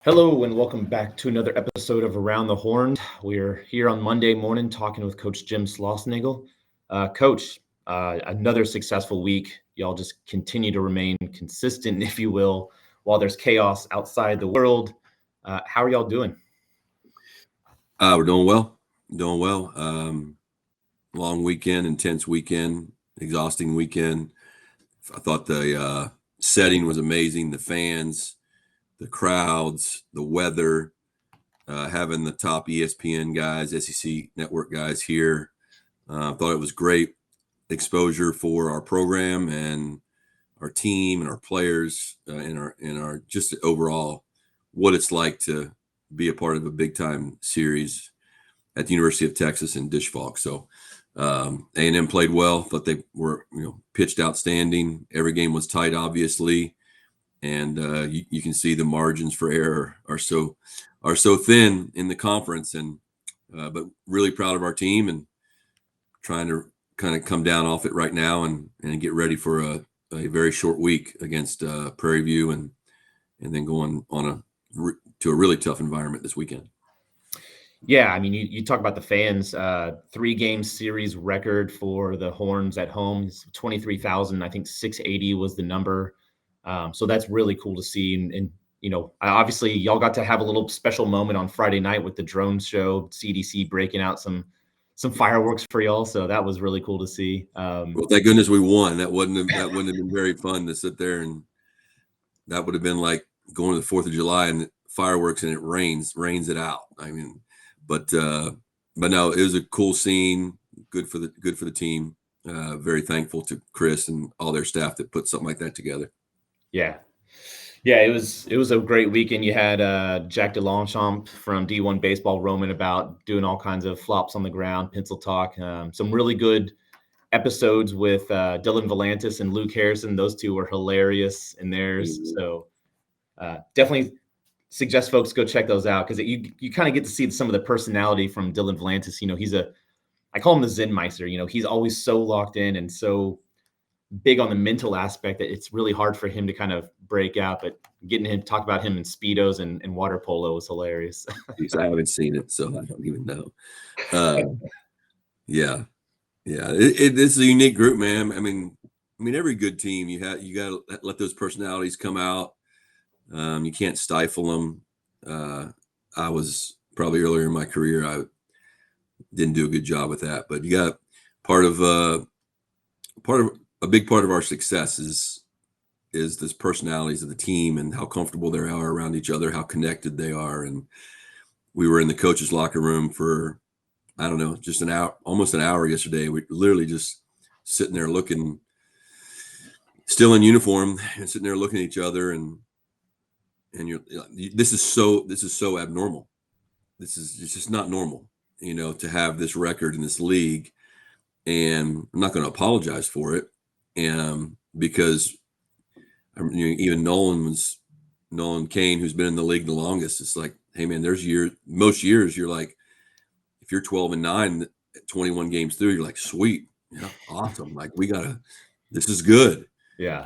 Hello and welcome back to another episode of Around the Horn. We're here on Monday morning talking with Coach Jim Schloss. Coach, another successful week. Y'all just continue to remain consistent, if you will, while there's chaos outside the world. How are y'all doing? We're doing well. Doing well. Long weekend, intense weekend, exhausting weekend. I thought the setting was amazing. The fans, the crowds, the weather, having the top ESPN guys, SEC network guys here. I thought it was great exposure for our program and our team and our players and our just overall what it's like to be a part of a big time series at the University of Texas in Disch-Falk. So A&M played well. Thought they were pitched outstanding. Every game was tight, obviously, and you can see the margins for error are so thin in the conference. And but really proud of our team and trying to kind of come down off it right now and get ready for a very short week against Prairie View and then going on to a really tough environment this weekend. Yeah, I mean, you talk about the fans, 3-game series record for the Horns at home. It's 23,000. I think 680 was the number. So that's really cool to see. And obviously y'all got to have a little special moment on Friday night with the drone show, CDC breaking out some fireworks for y'all. So that was really cool to see. Well, thank goodness we won. That wouldn't have been very fun to sit there, and that would have been like going to the 4th of July and fireworks and it rains it out. I mean, but no, it was a cool scene. Good for the team. Very thankful to Chris and all their staff that put something like that together. Yeah, it was a great weekend. You had Jack DeLongchamp from D1 Baseball roaming about, doing all kinds of flops on the ground, pencil talk. Some really good episodes with Dylan Volantis and Luke Harrison. Those two were hilarious in theirs. Mm-hmm. So definitely suggest folks go check those out, because you kind of get to see some of the personality from Dylan Volantis. I call him the Zen Meister. He's always so locked in and so big on the mental aspect that it's really hard for him to kind of break out. But getting him to talk about him in Speedos and water polo was hilarious. I haven't seen it, so I don't even know. Yeah. It's a unique group, man. I mean, every good team you got to let those personalities come out. You can't stifle them. I was probably earlier in my career, I didn't do a good job with that, but you got part of a big part of our success is this personalities of the team and how comfortable they are around each other, how connected they are. And we were in the coach's locker room for, I don't know, just an hour, almost an hour yesterday. We literally just sitting there looking, still in uniform, and sitting there looking at each other, and this is so abnormal. It's just not normal, to have this record in this league. And I'm not going to apologize for it, because even Nolan Kane, who's been in the league the longest, it's like, hey man, there's most years you're like, if you're 12-9, 21 games through, you're like, sweet, awesome, like this is good. Yeah.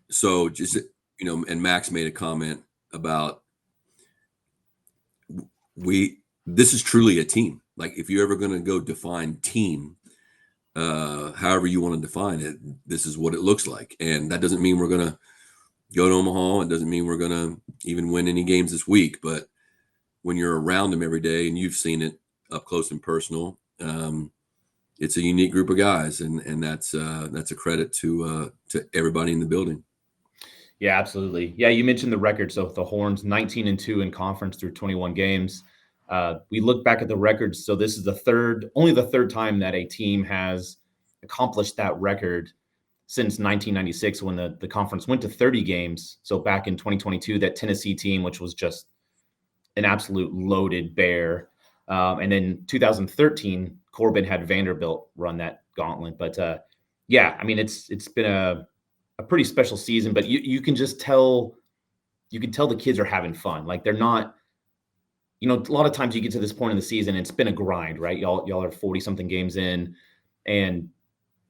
So just and Max made a comment about this is truly a team. Like, if you're ever going to go define team, however you want to define it, this is what it looks like. And that doesn't mean we're going to go to Omaha. It doesn't mean we're going to even win any games this week. But when you're around them every day and you've seen it up close and personal, it's a unique group of guys, and that's a credit to everybody in the building. Yeah, absolutely. Yeah, you mentioned the record. So the Horns 19-2 in conference through 21 games. We look back at the records. So this is only the third time that a team has accomplished that record since 1996, when the conference went to 30 games. So back in 2022, that Tennessee team, which was just an absolute loaded bear. And then 2013, Corbin had Vanderbilt run that gauntlet. But yeah, I mean, it's been a pretty special season, but you can just tell, the kids are having fun. Like, they're not, a lot of times you get to this point in the season, it's been a grind, right? Y'all are 40 something games in, and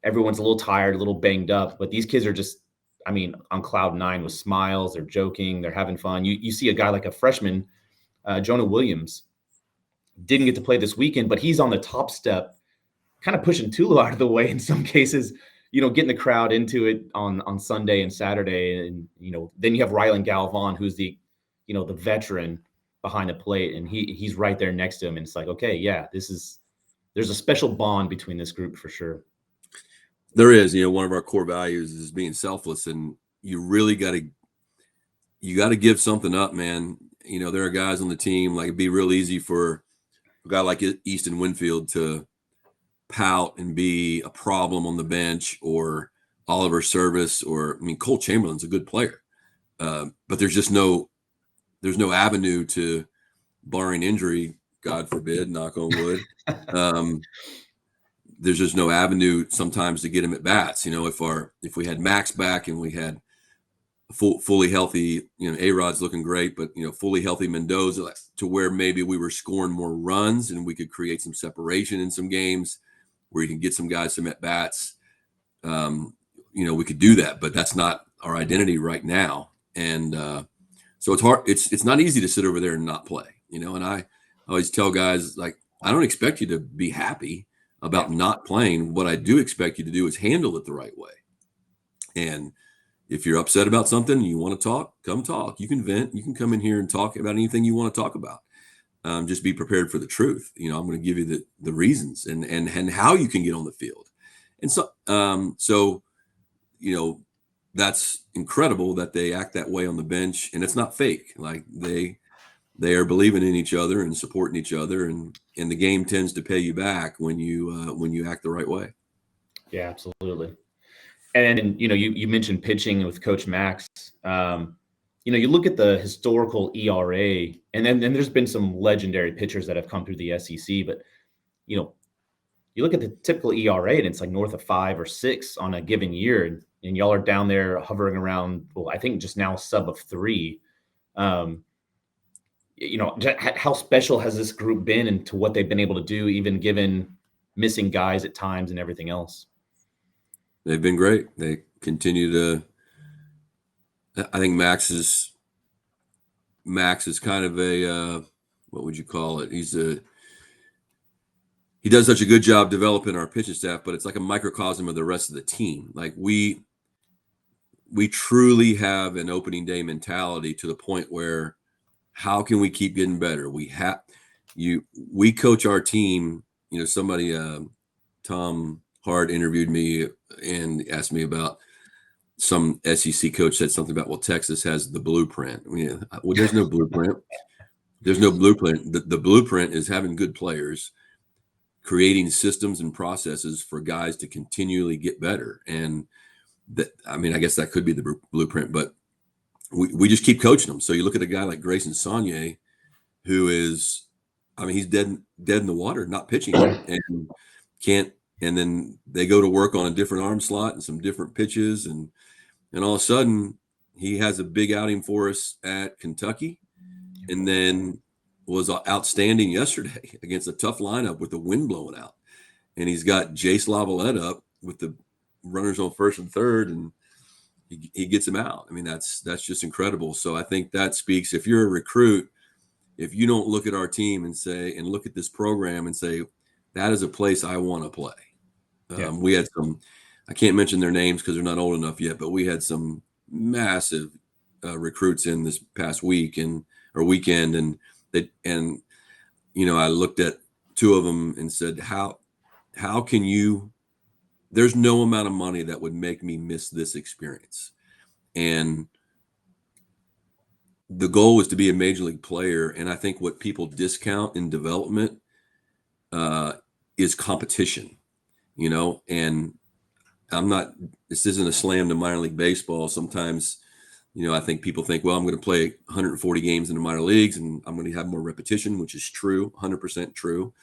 everyone's a little tired, a little banged up, but these kids are just I mean, on cloud nine with smiles. They're joking. They're having fun. You see a guy like a freshman, Jonah Williams, didn't get to play this weekend, but he's on the top step, kind of pushing Tulu out of the way in some cases, getting the crowd into it on Sunday and Saturday. And, then you have Rylan Galvan, who's the veteran behind the plate, and he's right there next to him. And it's like, okay, yeah, there's a special bond between this group for sure. There is, one of our core values is being selfless, and you really got to give something up, man. There are guys on the team, like it'd be real easy for a guy like Easton Winfield to pout and be a problem on the bench, or Oliver Service, or Cole Chamberlain's a good player, but there's no avenue to, barring injury, God forbid, knock on wood. There's just no avenue sometimes to get him at bats. If we had Max back and we had fully healthy, A-Rod's looking great, but fully healthy Mendoza, to where maybe we were scoring more runs and we could create some separation in some games where you can get some guys some at bats. We could do that, but that's not our identity right now. And so it's hard. It's not easy to sit over there and not play, and I always tell guys, like, I don't expect you to be happy about not playing. What I do expect you to do is handle it the right way. And if you're upset about something and you want to talk, come talk. You can vent. You can come in here and talk about anything you want to talk about. Just be prepared for the truth. I'm going to give you the reasons and how you can get on the field. And so that's incredible that they act that way on the bench, and it's not fake. Like they are believing in each other and supporting each other, and the game tends to pay you back when you act the right way. Yeah, absolutely. And you mentioned pitching with Coach Max. You look at the historical ERA, and then there's been some legendary pitchers that have come through the SEC, but you look at the typical ERA, and it's like north of 5 or 6 on a given year, and y'all are down there hovering around, well, I think just now sub of 3. How special has this group been, and to what they've been able to do, even given missing guys at times and everything else? They've been great. They continue to. I think Max is kind of a what would you call it? He does such a good job developing our pitching staff, but it's like a microcosm of the rest of the team. Like we truly have an opening day mentality, to the point where, how can we keep getting better? We coach our team. Somebody, Tom Hart, interviewed me and asked me about, some SEC coach said something about, well, Texas has the blueprint. Well, there's no blueprint. There's no blueprint. The blueprint is having good players, creating systems and processes for guys to continually get better. And I guess that could be the blueprint, but we just keep coaching them. So you look at a guy like Grayson Saunier, who is, he's dead in the water, not pitching, and can't. And then they go to work on a different arm slot and some different pitches, and all of a sudden he has a big outing for us at Kentucky, and then was outstanding yesterday against a tough lineup with the wind blowing out. And he's got Jace Lavalette up with the runners on first and third, and he gets him out. That's just incredible. So I think that speaks, if you're a recruit, if you don't look at our team and look at this program and say, that is a place I want to play. Yeah. We had some, I can't mention their names because they're not old enough yet, but we had some massive recruits in this past weekend, and I looked at 2 of them and said, how can you, there's no amount of money that would make me miss this experience. And the goal is to be a major league player. And I think what people discount in development is competition, and this isn't a slam to minor league baseball. Sometimes, I think people think, well, I'm going to play 140 games in the minor leagues and I'm going to have more repetition, which is true, 100% true.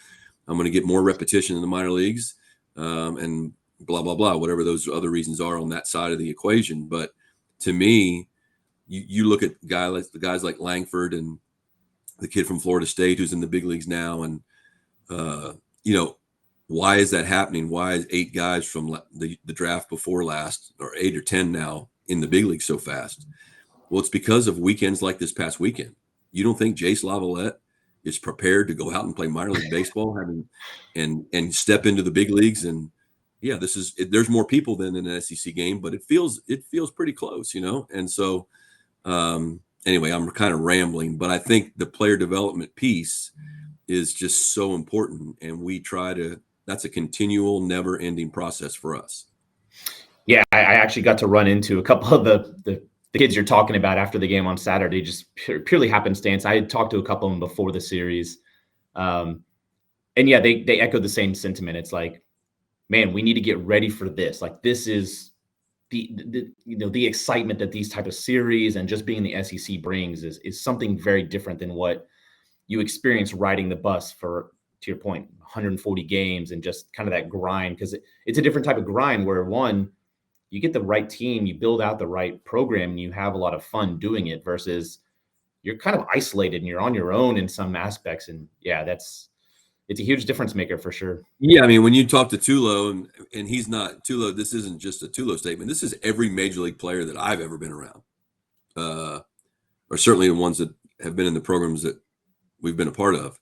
I'm going to get more repetition in the minor leagues, and blah, blah, blah, whatever those other reasons are on that side of the equation. But to me, you look at the guys like Langford and the kid from Florida State who's in the big leagues now, and why is that happening? Why is 8 guys from the draft before last, or 8 or 10 now, in the big league so fast. Well, it's because of weekends like this past weekend. You don't think Jace Lavalette is prepared to go out and play minor league baseball, and step into the big leagues? And yeah, there's more people than in an SEC game, but it feels pretty close, And so, anyway, I'm kind of rambling, but I think the player development piece is just so important, and that's a continual, never-ending process for us. Yeah, I actually got to run into a couple of the kids you're talking about after the game on Saturday, just purely happenstance. I had talked to a couple of them before the series. And yeah, they echoed the same sentiment. It's like, man, we need to get ready for this. Like, this is the excitement that these type of series and just being in the SEC brings is something very different than what you experience riding the bus for, to your point, 140 games and just kind of that grind. Because it's a different type of grind where, one, you get the right team, you build out the right program, and you have a lot of fun doing it, versus you're kind of isolated and you're on your own in some aspects. And yeah, it's a huge difference maker for sure. Yeah, I mean, when you talk to Tulo, and he's not Tulo, this isn't just a Tulo statement. This is every major league player that I've ever been around, or certainly the ones that have been in the programs that we've been a part of.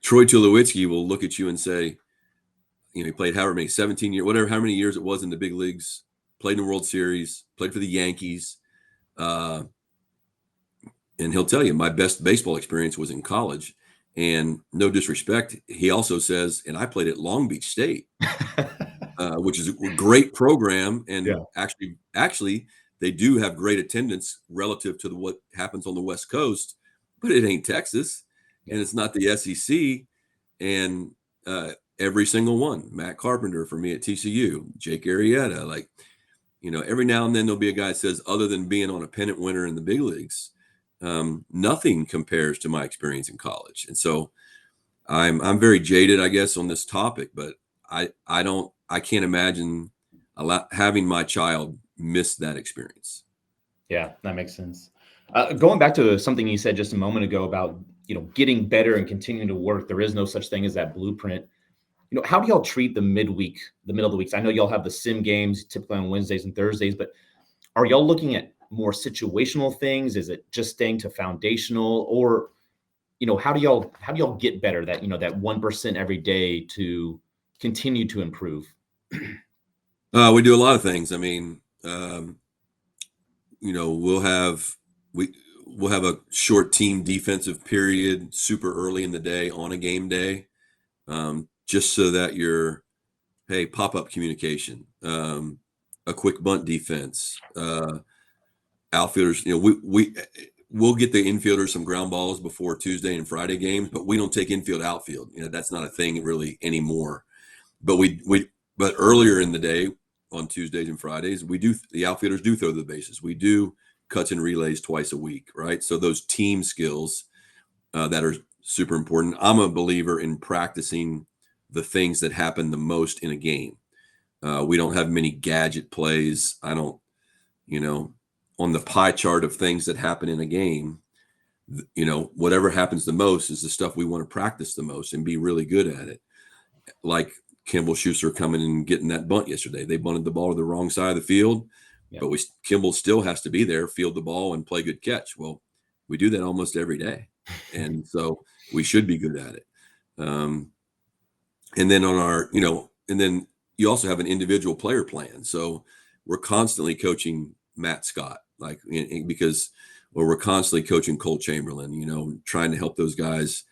Troy Tulowitzki will look at you and say, he played however many, 17 years, whatever, how many years it was in the big leagues, played in the World Series, played for the Yankees. And he'll tell you, my best baseball experience was in college. And no disrespect, he also says, and I played at Long Beach State, which is a great program. And Yeah. actually, they do have great attendance relative to what happens on the West Coast, but it ain't Texas, and it's not the SEC. And every single one, Matt Carpenter for me at TCU, Jake Arrieta, like, every now and then there'll be a guy that says, other than being on a pennant winner in the big leagues, nothing compares to my experience in college. And so I'm very jaded, I guess, on this topic, but I can't imagine having my child miss that experience. Yeah, that makes sense. Going back to something you said just a moment ago about, getting better and continuing to work, there is no such thing as that blueprint. How do y'all treat the middle of the weeks? I know y'all have the sim games typically on Wednesdays and Thursdays, but are y'all looking at more situational things? Is it just staying to foundational, or, how do y'all get better, that, that 1% every day to continue to improve? We do a lot of things. I mean, we'll have a short team defensive period super early in the day on a game day, just so that pop-up communication, a quick bunt defense, outfielders, we'll get the infielders some ground balls before Tuesday and Friday games, but we don't take infield outfield. That's not a thing really anymore. But but earlier in the day on Tuesdays and Fridays, the outfielders do throw the bases. We do cuts and relays twice a week, right? So those team skills that are super important. I'm a believer in practicing the things that happen the most in a game. We don't have many gadget plays. I don't, on the pie chart of things that happen in a game, whatever happens the most is the stuff we want to practice the most and be really good at it. Like Kimball Schuster coming and getting that bunt yesterday. They bunted the ball to the wrong side of the field, but Kimball still has to be there, field the ball, and play good catch. Well, we do that almost every day, and so we should be good at it. And then on our, and then you also have an individual player plan. So we're constantly coaching Matt Scott, because we're constantly coaching Cole Chamberlain, trying to help those guys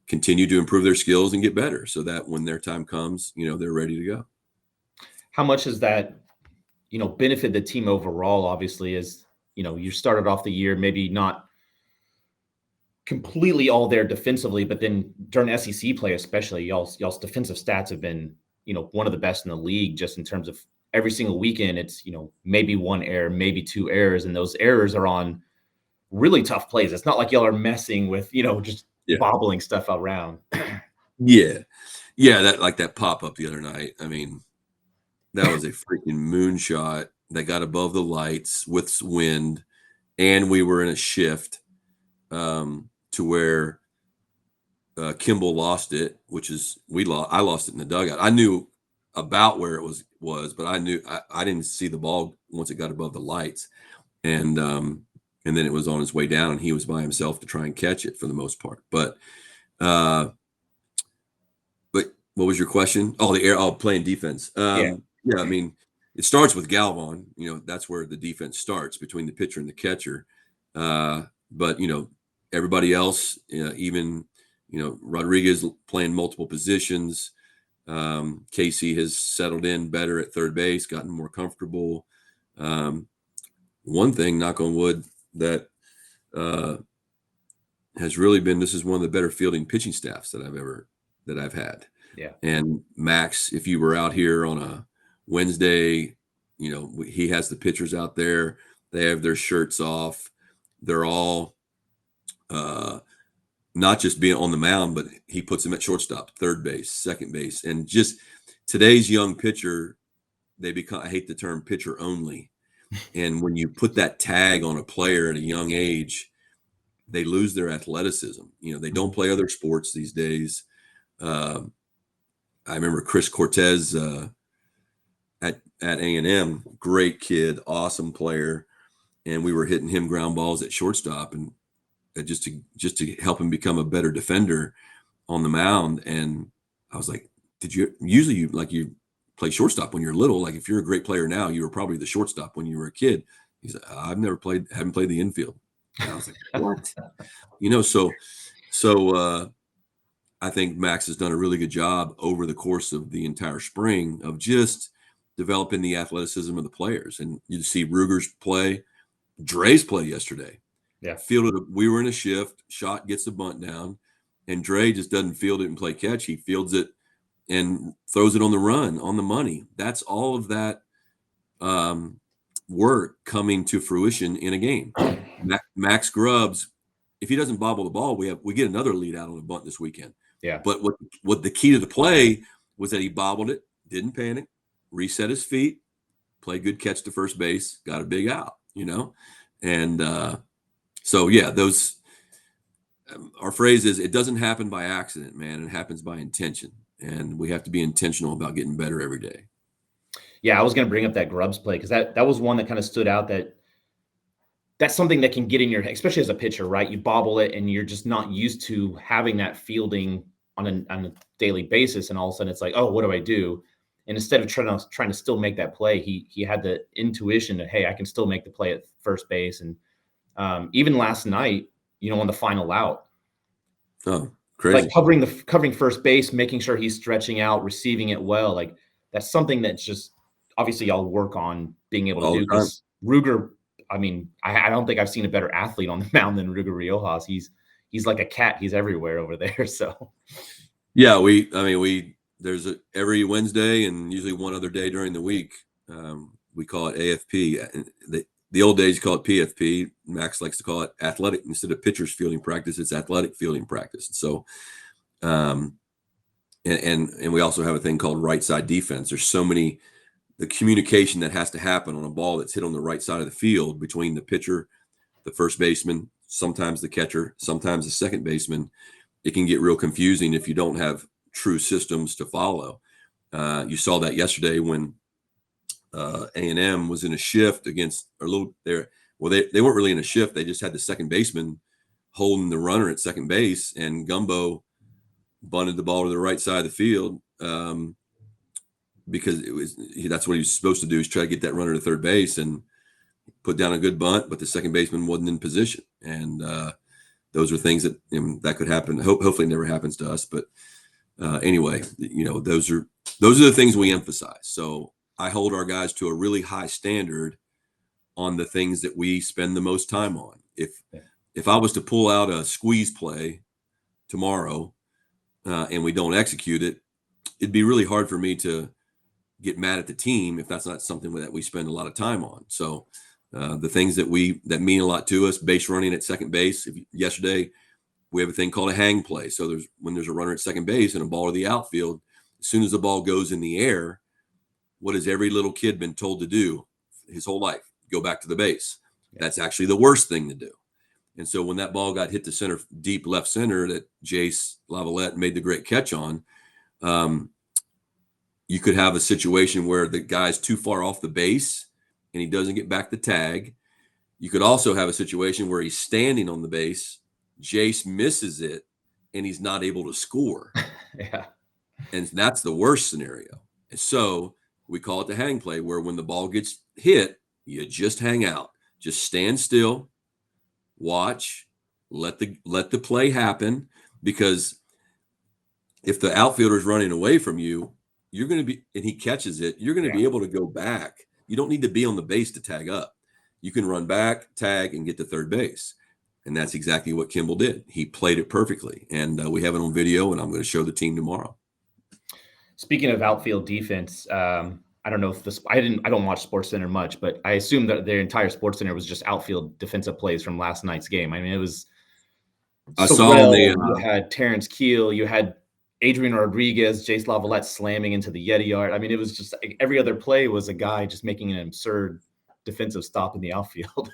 continue to improve their skills and get better so that when their time comes, they're ready to go. How much has that, benefit the team overall? Obviously, as you started off the year, maybe not completely all there defensively, but then during SEC play, especially, y'all's defensive stats have been, one of the best in the league, just in terms of every single weekend. It's, maybe one error, maybe two errors, and those errors are on really tough plays. It's not like y'all are messing with, just bobbling stuff around. Yeah. That pop up the other night. I mean, that was a freaking moonshot that got above the lights with wind, and we were in a shift to where Kimball lost it, which is I lost it in the dugout. I knew about where it was, but I knew I didn't see the ball once it got above the lights, and then it was on its way down, and he was by himself to try and catch it for the most part. But what was your question? Oh, playing defense. Yeah. Yeah, I mean, it starts with Galvan. That's where the defense starts between the pitcher and the catcher. But everybody else, even Rodriguez playing multiple positions. Casey has settled in better at third base, gotten more comfortable. One thing, knock on wood, that has really been, this is one of the better fielding pitching staffs that I've had. Yeah. And Max, if you were out here on a Wednesday, he has the pitchers out there. They have their shirts off. They're all not just being on the mound, but he puts them at shortstop, third base, second base. And just today's young pitcher, they become, I hate the term pitcher only. And when you put that tag on a player at a young age, they lose their athleticism. They don't play other sports these days. I remember Chris Cortez at A&M, great kid, awesome player. And we were hitting him ground balls at shortstop, and just to help him become a better defender on the mound. And I was like, you play shortstop when you're little? Like, if you're a great player now, you were probably the shortstop when you were a kid. He's like, haven't played the infield. And I was like, what? So I think Max has done a really good job over the course of the entire spring of just developing the athleticism of the players. And you see Ruger's play, Dre's play yesterday. Yeah. We were in a shift, shot gets the bunt down, and Dre just doesn't field it and play catch. He fields it and throws it on the run, on the money. That's all of that work coming to fruition in a game. Max Grubbs, if he doesn't bobble the ball, we get another lead out on a bunt this weekend. Yeah. But what the key to the play was that he bobbled it, didn't panic, reset his feet, played good catch to first base, got a big out, and so yeah, those our phrase is, it doesn't happen by accident, man. It happens by intention, and we have to be intentional about getting better every day. Yeah, I was going to bring up that Grubbs play because that was one that kind of stood out. That's something that can get in your, especially as a pitcher, right? You bobble it, and you're just not used to having that fielding on a daily basis, and all of a sudden it's like, oh, what do I do? And instead of trying to still make that play, he had the intuition that, hey, I can still make the play at first base. And even last night, on the final out, crazy, like covering first base, making sure he's stretching out, receiving it well. Like, that's something that's just obviously y'all work on being able to do. Because Ruger, I mean, I don't think I've seen a better athlete on the mound than Ruger Riojas. He's like a cat. He's everywhere over there. So yeah, there's every Wednesday and usually one other day during the week. We call it AFP. The old days you call it PFP. Max likes to call it athletic. Instead of pitcher's fielding practice, it's athletic fielding practice. So, and we also have a thing called right side defense. There's the communication that has to happen on a ball that's hit on the right side of the field between the pitcher, the first baseman, sometimes the catcher, sometimes the second baseman. It can get real confusing if you don't have true systems to follow. You saw that yesterday when A&M was in a shift against they weren't really in a shift. They just had the second baseman holding the runner at second base, and Gumbo bunted the ball to the right side of the field because that's what he was supposed to do, is try to get that runner to third base and put down a good bunt, but the second baseman wasn't in position. And those are things that that could happen. Hopefully it never happens to us, but anyway, those are the things we emphasize. So I hold our guys to a really high standard on the things that we spend the most time on. If I was to pull out a squeeze play tomorrow and we don't execute it, it'd be really hard for me to get mad at the team if that's not something that we spend a lot of time on. So the things that mean a lot to us, base running at second base. Yesterday, we have a thing called a hang play. So when there's a runner at second base and a ball to the outfield, as soon as the ball goes in the air, what has every little kid been told to do his whole life? Go back to the base. Yeah. That's actually the worst thing to do. And so when that ball got hit to center, deep left center, that Jace Lavalette made the great catch on, you could have a situation where the guy's too far off the base and he doesn't get back the tag. You could also have a situation where he's standing on the base, Jace misses it, and he's not able to score. Yeah. And that's the worst scenario. And so we call it the hang play, where when the ball gets hit, you just hang out, just stand still, watch, let the play happen. Because if the outfielder is running away from you, you're going to be, and he catches it, you're going to be able to go back. You don't need to be on the base to tag up. You can run back, tag, and get to third base. And that's exactly what Kimball did. He played it perfectly. And we have it on video, and I'm going to show the team tomorrow. Speaking of outfield defense, I don't know if this, I don't watch SportsCenter much, but I assume that their entire SportsCenter was just outfield defensive plays from last night's game. I mean, it was, I saw you had Terrence Keel, you had Adrian Rodriguez, Jace Lavalette slamming into the Yeti yard. I mean, it was just every other play was a guy just making an absurd defensive stop in the outfield.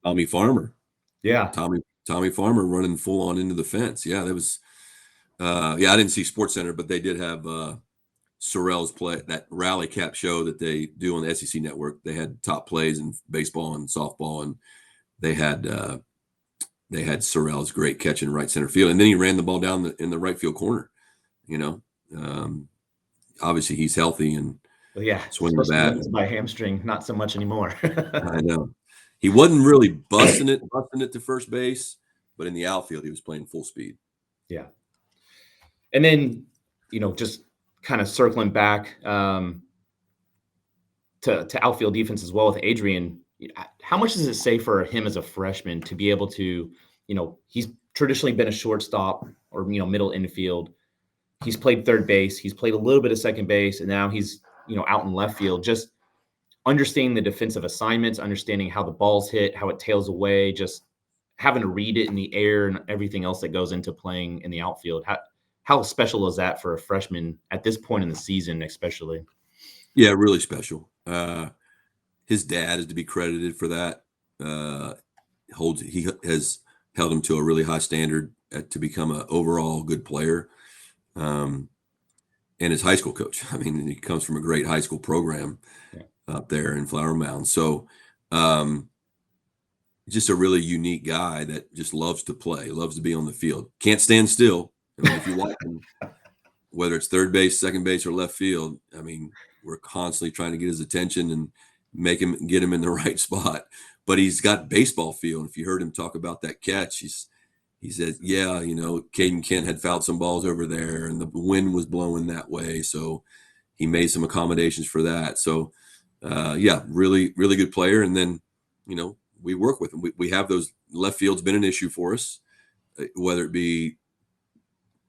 Tommy Farmer. Yeah. Tommy Farmer running full on into the fence. Yeah, that was I didn't see SportsCenter, but they did have Sorrell's play, that rally cap show that they do on the SEC network. They had top plays in baseball and softball, and they had Sorrell's great catch in right center field. And then he ran the ball down in the right field corner. Obviously he's healthy and swinging the bat. By hamstring, not so much anymore. I know. He wasn't really busting it to first base, but in the outfield, he was playing full speed. Yeah. And then, just kind of circling back to outfield defense as well with Adrian, how much does it say for him as a freshman to be able to, he's traditionally been a shortstop or, middle infield. He's played third base. He's played a little bit of second base, and now he's, out in left field. Just understanding the defensive assignments, understanding how the ball's hit, how it tails away, just having to read it in the air and everything else that goes into playing in the outfield. How special is that for a freshman at this point in the season, especially? Yeah, really special. His dad is to be credited for that. He has held him to a really high standard to become an overall good player. And his high school coach. I mean, he comes from a great high school program up there in Flower Mound. So just a really unique guy that just loves to play, loves to be on the field. Can't stand still. I mean, if you watch him, whether it's third base, second base, or left field, I mean, we're constantly trying to get his attention and get him in the right spot. But he's got baseball feel. And if you heard him talk about that catch, he said, Caden Kent had fouled some balls over there and the wind was blowing that way. So he made some accommodations for that. So, really, really good player. And then, we work with him. We have those left field's been an issue for us, whether it be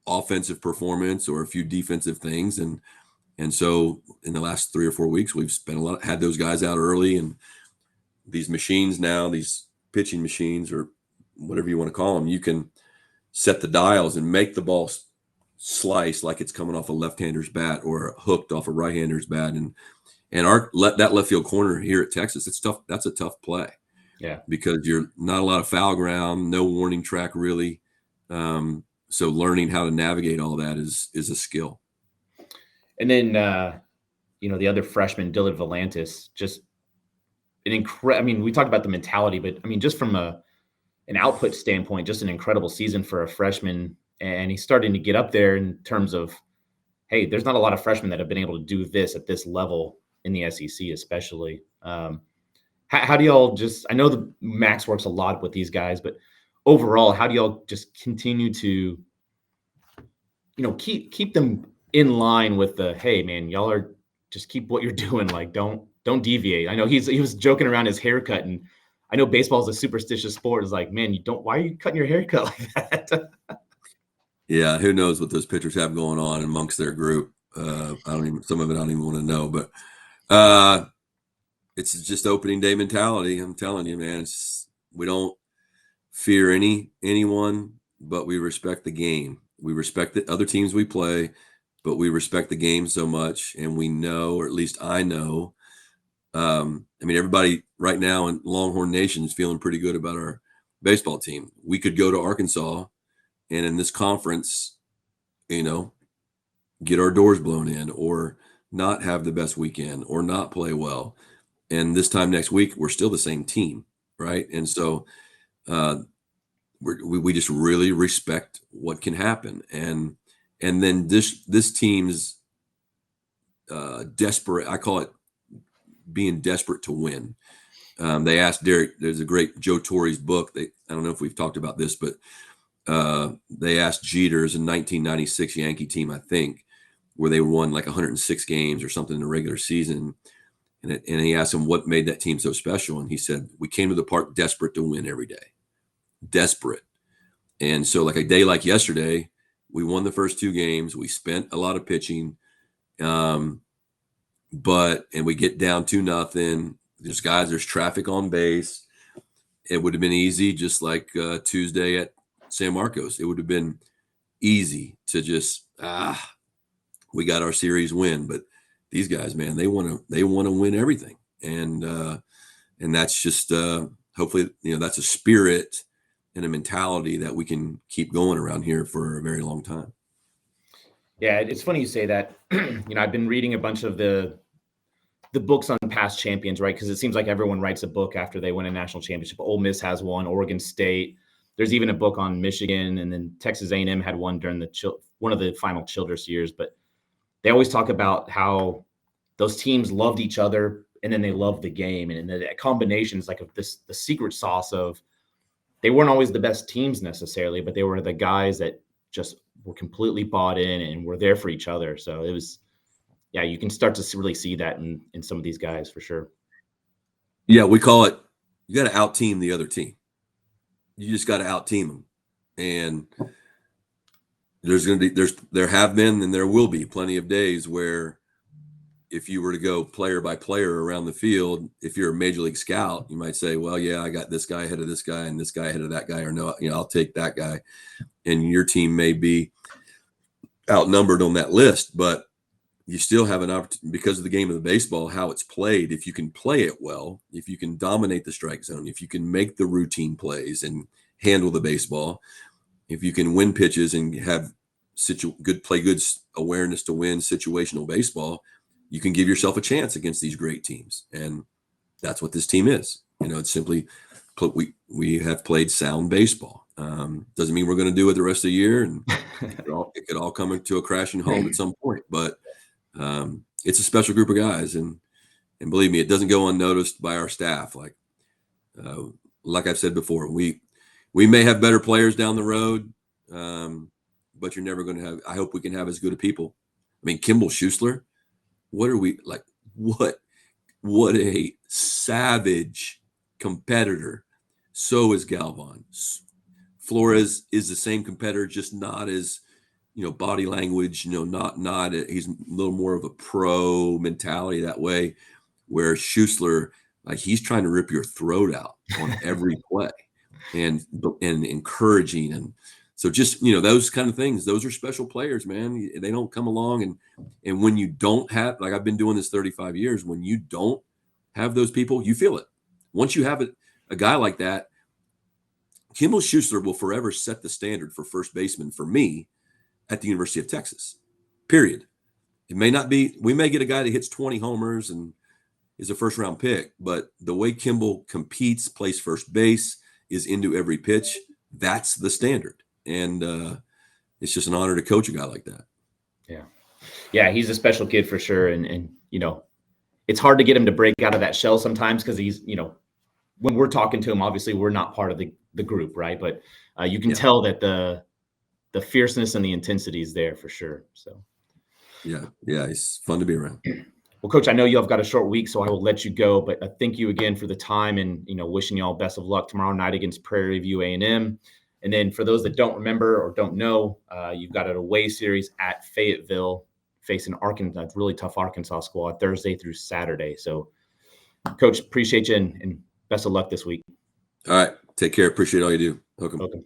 offensive performance or a few defensive things. And so in the last 3 or 4 weeks, we've had those guys out early, and these machines now, these pitching machines or whatever you want to call them, you can set the dials and make the ball slice like it's coming off a left-hander's bat or hooked off a right-hander's bat. And that left field corner here at Texas, it's tough. That's a tough play. Yeah. Because you're not a lot of foul ground, no warning track really. So learning how to navigate all that is a skill. And then, the other freshman, Dillard Volantis, just an incredible, we talked about the mentality, but just from an output standpoint, just an incredible season for a freshman. And he's starting to get up there in terms of, hey, there's not a lot of freshmen that have been able to do this at this level in the SEC, especially. How do y'all I know the Max works a lot with these guys, but overall, how do y'all just continue to, keep them in line with the, hey man, y'all are just keep what you're doing. Like, don't deviate. I know he was joking around his haircut, and I know baseball is a superstitious sport. It's like, man, why are you cutting your haircut like that? Yeah. Who knows what those pitchers have going on amongst their group. Some of it I don't even want to know, but it's just opening day mentality. I'm telling you, man, we don't fear anyone, but we respect the game. We respect the other teams we play, but we respect the game so much. And we know, or at least I know, everybody right now in Longhorn Nation is feeling pretty good about our baseball team. We could go to Arkansas and in this conference, get our doors blown in, or not have the best weekend or not play well. And this time next week, we're still the same team, right? And so we just really respect what can happen. And then this team's desperate, I call it being desperate to win. They asked Derek, there's a great Joe Torre's book. I don't know if we've talked about this, but they asked Jeter's in 1996 Yankee team, I think, where they won like 106 games or something in the regular season. And he asked him what made that team so special. And he said, we came to the park desperate to win every day. Desperate. And so like a day like yesterday, we won the first 2 games. We spent a lot of pitching. And we get down 2-0. There's traffic on base. It would have been easy, just like Tuesday at San Marcos. It would have been easy to just, we got our series win. But these guys, man, they want to win everything. And that's just, hopefully, that's a spirit and a mentality that we can keep going around here for a very long time. Yeah, it's funny you say that. I've been reading a bunch of the books on past champions, right? Because it seems like everyone writes a book after they win a national championship. Ole Miss has one, Oregon State. There's even a book on Michigan, and then Texas A&M had one during one of the final Childress years. But they always talk about how those teams loved each other, and then they loved the game, and the combination is like the secret sauce of they weren't always the best teams necessarily, but they were the guys that just were completely bought in and were there for each other. So it was. Yeah, you can start to really see that in some of these guys for sure. Yeah, we call it, you got to out-team the other team. You just got to out-team them. And there have been and there will be plenty of days where if you were to go player by player around the field, if you're a major league scout, you might say, well, yeah, I got this guy ahead of this guy and this guy ahead of that guy, or no, I'll take that guy. And your team may be outnumbered on that list, but you still have an opportunity because of the game of the baseball, how it's played. If you can play it well, if you can dominate the strike zone, if you can make the routine plays and handle the baseball, if you can win pitches and have good awareness to win situational baseball, you can give yourself a chance against these great teams. And that's what this team is. It's simply we have played sound baseball. Doesn't mean we're going to do it the rest of the year, and it could all come to a crashing halt at some point. But it's a special group of guys, and believe me, it doesn't go unnoticed by our staff. Like I've said before, we may have better players down the road, but you're never going to have. I hope we can have as good a people. I mean, Kimball Schuessler, what are we like? What a savage competitor. So is Galvan. Flores is the same competitor, just not as body language, not he's a little more of a pro mentality that way, where Schuessler, like, he's trying to rip your throat out on every play and encouraging. And so just, those kind of things, those are special players, man. They don't come along. And when you don't have, like, I've been doing this 35 years, when you don't have those people, you feel it. Once you have a guy like that, Kimball Schuessler will forever set the standard for first baseman for me at the University of Texas, period. It may not be, we may get a guy that hits 20 homers and is a first round pick, but the way Kimball competes, plays first base, is into every pitch, that's the standard. And it's just an honor to coach a guy like that. Yeah, he's a special kid for sure. And it's hard to get him to break out of that shell sometimes because he's, when we're talking to him, obviously we're not part of the group, right? But you can tell that the fierceness and the intensity is there for sure. So, yeah, it's fun to be around. Well, Coach, I know you have got a short week, so I will let you go. But thank you again for the time, and wishing you all best of luck tomorrow night against Prairie View A&M. And then for those that don't remember or don't know, you've got an away series at Fayetteville facing Arkansas, a really tough Arkansas squad, Thursday through Saturday. So, Coach, appreciate you and best of luck this week. All right, take care. Appreciate all you do. Welcome.